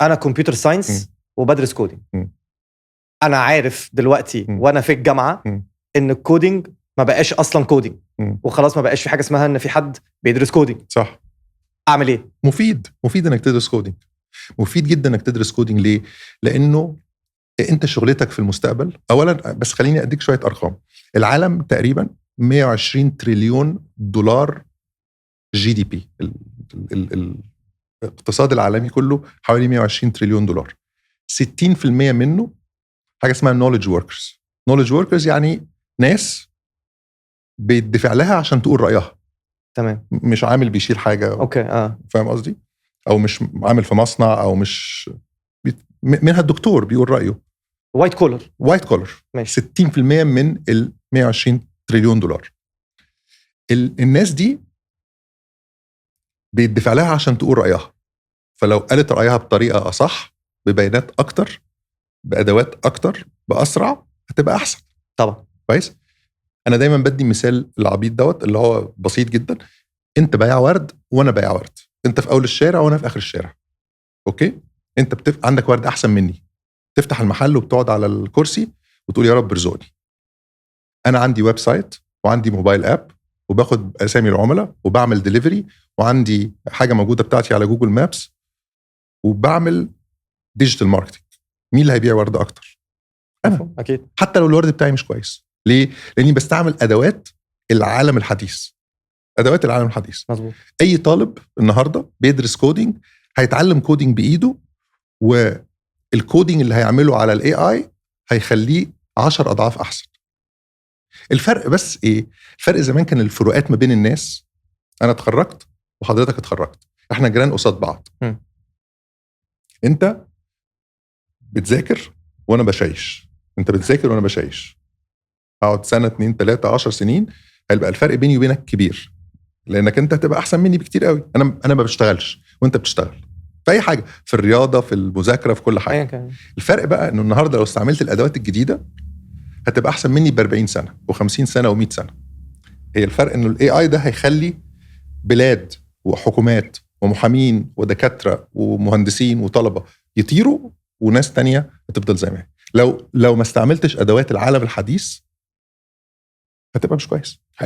انا كمبيوتر ساينس وبدرس كودينج. م. انا عارف دلوقتي وانا في الجامعه ان الكودينج ما بقاش اصلا كودينج، وخلاص ما بقاش في حاجه اسمها ان في حد بيدرس كودينج. صح. اعمل ايه؟ مفيد انك تدرس كودينج، مفيد جدا انك تدرس كودينج. ليه؟ لانه انت شغلتك في المستقبل. اولا بس خليني اديك شويه ارقام. العالم تقريبا 120 تريليون دولار جي دي بي. الاقتصاد العالمي كله حوالي 120 تريليون دولار. 60% منه حاجه اسمها knowledge workers يعني ناس بيدفع لها عشان تقول رايها. تمام. مش عامل بيشيل حاجه. اوكي. فاهم قصدي؟ او مش عامل في مصنع، او مش منها الدكتور بيقول رايه. وايت كولر. ماشي. 60% من ال 120 تريليون دولار. الناس دي بيدفع لها عشان تقول رايها. فلو قالت رايها بطريقه اصح، ببيانات اكتر، بادوات اكتر، باسرع، هتبقى احسن. طبعا. كويس. انا دايما بدي مثال العبيط دوت اللي هو بسيط جدا. انت بايع ورد وانا بايع ورد. انت في اول الشارع وانا في اخر الشارع. اوكي. انت عندك ورد احسن مني، تفتح المحل وبتقعد على الكرسي وتقول يا رب ارزقني. انا عندي ويب سايت وعندي موبايل اب وباخد اسامي العملاء وبعمل ديليفري وعندي حاجه موجوده بتاعتي على جوجل مابس وبعمل ديجيتال ماركتنج. مين اللي هيبيع ورد اكتر؟ انا. اكيد. حتى لو الورد بتاعي مش كويس. ليه؟ لاني بستعمل ادوات العالم الحديث. مظبوط. اي طالب النهارده بيدرس كودينج هيتعلم كودينج بايده، والكودينج اللي هيعمله على الاي اي هيخليه 10 اضعاف احسن. الفرق بس ايه؟ الفرق زمان كان الفروقات ما بين الناس. انا اتخرجت وحضرتك اتخرجت، احنا جيران قصاد بعض. انت بتذاكر وانا بشيش، انت بتذاكر وانا بشيش. اقعد سنه 2 3 10 سنين، هيبقى الفرق بيني وبينك كبير، لانك انت هتبقى احسن مني بكتير قوي. انا ما بشتغلش وانت بتشتغل في اي حاجه، في الرياضه، في المذاكره، في كل حاجه. الفرق بقى انه النهارده لو استعملت الادوات الجديده هتبقى احسن مني ب 40 سنه و50 سنه و100 سنه. هي الفرق انه الاي اي ده هيخلي بلاد وحكومات ومحامين ودكاتره ومهندسين وطلبه يطيروا، وناس تانية هتفضل زي ما هي. لو ما استعملتش ادوات العالم الحديث هتبقى مش كويس.